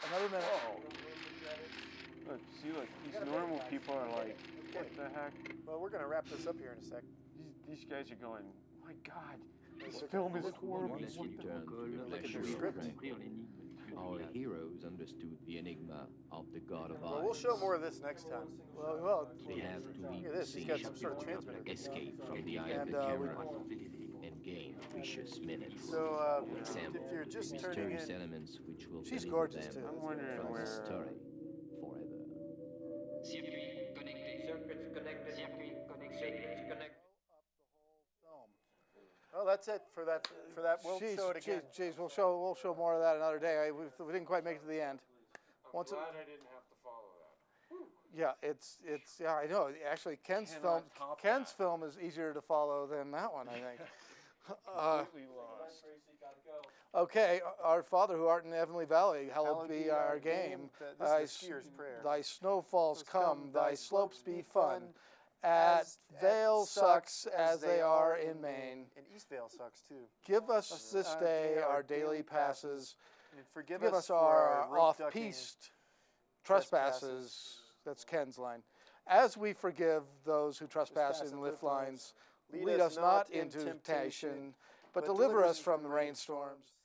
Another minute. Whoa. Look, see, look, these normal people are like, what the heck? Well, we're going to wrap this up here in a sec. These guys are going, my God, this film is horrible. Let's What the return to the Look at pleasure your of script. drinking. Our heroes understood the enigma of the god of Well, we'll ice. show more of this next time. Well, They have to leave Look at the this. He's got some scene, sort of transmitter. escape from the eye of And, the camera, and gain precious minutes. So, Example if you're just turning mysterious in, elements which will she's deliver gorgeous, them too. I'm wondering from where. the story forever. Circuit connected. Circuits connected. Circuit connected. Circuits connected. well, that's it for that. We'll show it again. Geez, we'll show more of that another day. We didn't quite make it to the end. I'm glad I didn't have to follow that. Yeah, it's yeah, I know. Actually, Ken's film is easier to follow than that one, I think. Completely lost. Okay, our Father who art in the heavenly valley, hallowed be our game. This is the skier's prayer. Thy snowfalls come, thy slopes be fun. At Vale sucks as they are in Maine. And Eastvale sucks too. Give us this day our daily passes. And forgive Give us us for our rope off-piste trespasses. That's Ken's line. As we forgive those who trespass in lift lines, lead us not into temptation, but deliver us from the rainstorms.